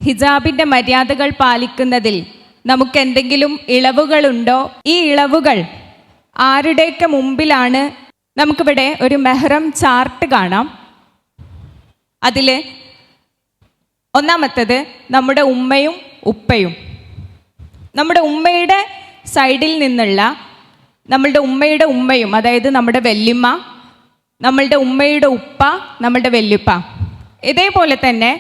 ഹിജാബിൻ്റെ മര്യാദകൾ പാലിക്കുന്നതിൽ നമുക്ക് എന്തെങ്കിലും ഇളവുകളുണ്ടോ? ഈ ഇളവുകൾ ആരുടെയൊക്കെ മുമ്പിലാണ്? നമുക്കിവിടെ ഒരു മെഹ്റം ചാർട്ട് കാണാം. അതിൽ ഒന്നാമത്തേത് നമ്മുടെ ഉമ്മയും ഉപ്പയും. നമ്മുടെ ഉമ്മയുടെ സൈഡിൽ നിന്നുള്ള നമ്മളുടെ ഉമ്മയുടെ ഉമ്മയും, അതായത് നമ്മുടെ വല്യമ്മ, നമ്മളുടെ ഉമ്മയുടെ ഉപ്പ, നമ്മളുടെ വല്യുപ്പ. ഇതേപോലെ തന്നെ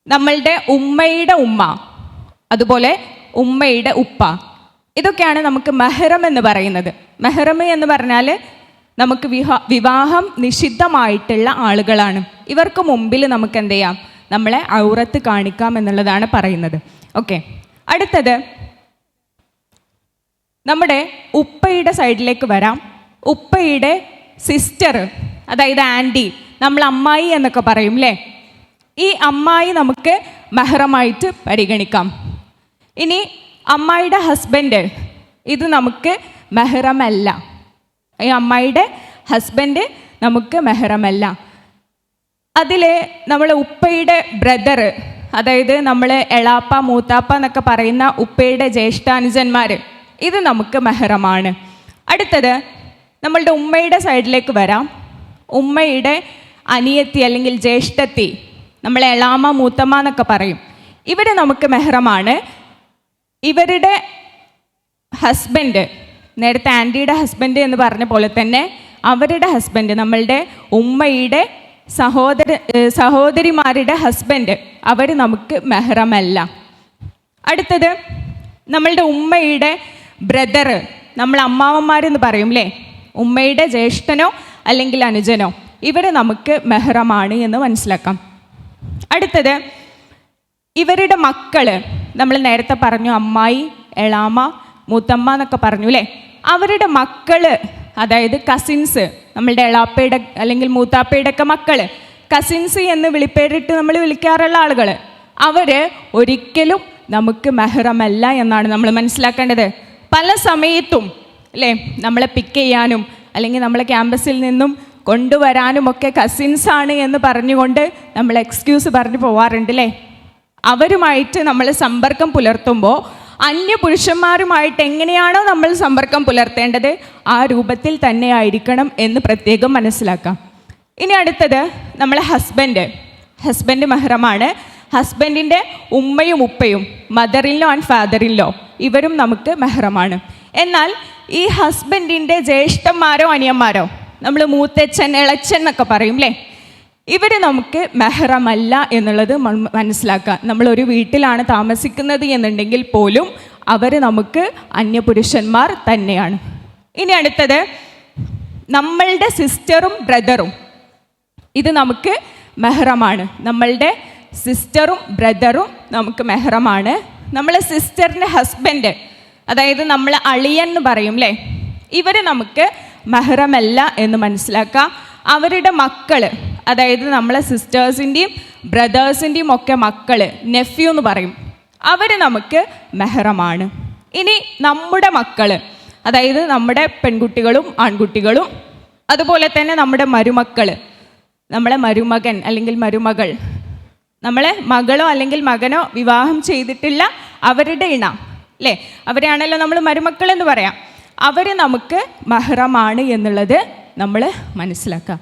നമ്മളുടെ ഉമ്മയുടെ ഉമ്മ, അതുപോലെ ഉമ്മയുടെ ഉപ്പ. ഇതൊക്കെയാണ് നമുക്ക് മെഹ്റം എന്ന് പറയുന്നത്. മെഹ്റം എന്ന് പറഞ്ഞാൽ നമുക്ക് വിവാഹം നിഷിദ്ധമായിട്ടുള്ള ആളുകളാണ്. ഇവർക്ക് മുമ്പിൽ നമുക്ക് എന്ത് ചെയ്യാം? നമ്മളെ ഔറത്ത് കാണിക്കാം എന്നുള്ളതാണ് പറയുന്നത്. ഓക്കെ, അടുത്തത് നമ്മുടെ ഉപ്പയുടെ സൈഡിലേക്ക് വരാം. ഉപ്പയുടെ സിസ്റ്റർ, അതായത് ആൻറ്റി, നമ്മൾ അമ്മായി എന്നൊക്കെ പറയും അല്ലേ? ഈ അമ്മായി നമുക്ക് മെഹ്റമായിട്ട് പരിഗണിക്കാം. ഇനി അമ്മായിയുടെ ഹസ്ബൻഡ്, ഇത് നമുക്ക് മെഹ്റമല്ല. ഈ അമ്മായിയുടെ ഹസ്ബൻഡ് നമുക്ക് മെഹ്റമല്ല. അതിൽ നമ്മളെ ഉപ്പയുടെ ബ്രദർ, അതായത് നമ്മൾ എളാപ്പ മൂത്താപ്പ എന്നൊക്കെ പറയുന്ന ഉപ്പയുടെ ജ്യേഷ്ഠാനുജന്മാർ, ഇത് നമുക്ക് മെഹ്റമാണ്. അടുത്തത് നമ്മളുടെ ഉമ്മയുടെ സൈഡിലേക്ക് വരാം. ഉമ്മയുടെ അനിയത്തി അല്ലെങ്കിൽ ജ്യേഷ്ഠത്തി, നമ്മൾ എളാമ മൂത്തമ്മ എന്നൊക്കെ പറയും. ഇവർ നമുക്ക് മെഹ്റമാണ്. ഇവരുടെ ഹസ്ബൻഡ്, നേരത്തെ ആൻറ്റിയുടെ ഹസ്ബൻഡ് എന്ന് പറഞ്ഞ പോലെ തന്നെ അവരുടെ ഹസ്ബൻഡ്, നമ്മളുടെ ഉമ്മയുടെ സഹോദരിമാരുടെ ഹസ്ബൻഡ്, അവർ നമുക്ക് മെഹ്റമല്ല. അടുത്തത് നമ്മളുടെ ഉമ്മയുടെ ബ്രദർ, നമ്മൾ അമ്മാവന്മാരെന്ന് പറയും അല്ലേ? ഉമ്മയുടെ ജ്യേഷ്ഠനോ അല്ലെങ്കിൽ അനുജനോ, ഇവർ നമുക്ക് മെഹ്റമാണ് എന്ന് മനസ്സിലാക്കാം. അടുത്തത് ഇവരുടെ മക്കൾ, നമ്മൾ നേരത്തെ പറഞ്ഞു അമ്മായി, എളാമ, മൂത്തമ്മ എന്നൊക്കെ പറഞ്ഞു അല്ലേ? അവരുടെ മക്കൾ, അതായത് കസിൻസ്, നമ്മളുടെ എളാപ്പയുടെ അല്ലെങ്കിൽ മൂത്താപ്പയുടെ ഒക്കെ മക്കൾ, കസിൻസ് എന്ന് വിളിപ്പേരിട്ട് നമ്മൾ വിളിക്കാറുള്ള ആളുകൾ, അവർ ഒരിക്കലും നമുക്ക് മെഹ്റമല്ല എന്നാണ് നമ്മൾ മനസ്സിലാക്കേണ്ടത്. പല സമയത്തും അല്ലേ, നമ്മളെ പിക്ക് ചെയ്യാനും അല്ലെങ്കിൽ നമ്മളെ ക്യാമ്പസിൽ നിന്നും കൊണ്ടുവരാനുമൊക്കെ കസിൻസാണ് എന്ന് പറഞ്ഞുകൊണ്ട് നമ്മൾ എക്സ്ക്യൂസ് പറഞ്ഞു പോവാറുണ്ട് അല്ലേ? അവരുമായിട്ട് നമ്മൾ സമ്പർക്കം പുലർത്തുമ്പോൾ അന്യപുരുഷന്മാരുമായിട്ട് എങ്ങനെയാണോ നമ്മൾ സമ്പർക്കം പുലർത്തേണ്ടത് ആ രൂപത്തിൽ തന്നെ ആയിരിക്കണം എന്ന് പ്രത്യേകം മനസ്സിലാക്കാം. ഇനി അടുത്തത് നമ്മളെ ഹസ്ബൻഡ് മെഹ്റമാണ്. ഹസ്ബൻഡിൻ്റെ ഉമ്മയും ഉപ്പയും, mother in law and father in law, ഇവരും നമുക്ക് മെഹ്റമാണ്. എന്നാൽ ഈ ഹസ്ബൻഡിൻ്റെ ജ്യേഷ്ഠന്മാരോ അനിയന്മാരോ, നമ്മൾ മൂത്തച്ഛൻ, ഇളച്ചൻ എന്നൊക്കെ പറയും അല്ലേ? ഇവർ നമുക്ക് മെഹ്റമല്ല എന്നുള്ളത് മനസ്സിലാക്കുക. നമ്മളൊരു വീട്ടിലാണ് താമസിക്കുന്നത് എന്നുണ്ടെങ്കിൽ പോലും അവർ നമുക്ക് അന്യപുരുഷന്മാർ തന്നെയാണ്. ഇനി അടുത്തത് നമ്മളുടെ സിസ്റ്ററും ബ്രദറും, ഇത് നമുക്ക് മെഹ്റമാണ്. നമ്മളുടെ സിസ്റ്ററും ബ്രദറും നമുക്ക് മെഹ്റമാണ്. നമ്മളെ സിസ്റ്ററിൻ്റെ ഹസ്ബൻഡ്, അതായത് നമ്മൾ അളിയൻ എന്ന് പറയും അല്ലേ? ഇവർ നമുക്ക് മെഹ്റമല്ല എന്ന് മനസ്സിലാക്കുക. അവരുടെ മക്കൾ, അതായത് നമ്മളെ സിസ്റ്റേഴ്സിൻ്റെയും ബ്രദേഴ്സിൻ്റെയും ഒക്കെ മക്കൾ, നെഫ്യൂ എന്ന് പറയും, അവർ നമുക്ക് മെഹ്റമാണ്. ഇനി നമ്മുടെ മക്കൾ, അതായത് നമ്മുടെ പെൺകുട്ടികളും ആൺകുട്ടികളും, അതുപോലെ തന്നെ നമ്മുടെ മരുമക്കൾ, നമ്മളെ മരുമകൻ അല്ലെങ്കിൽ മരുമകൾ, നമ്മളെ മകളോ അല്ലെങ്കിൽ മകനോ വിവാഹം ചെയ്തിട്ടുള്ള അവരുടെ ഇണ അല്ലേ? അവരെയാണല്ലോ നമ്മൾ മരുമക്കൾ എന്ന് പറയാം. അവർ നമുക്ക് മെഹ്റമാണ് എന്നുള്ളത് നമ്മൾ മനസ്സിലാക്കുക.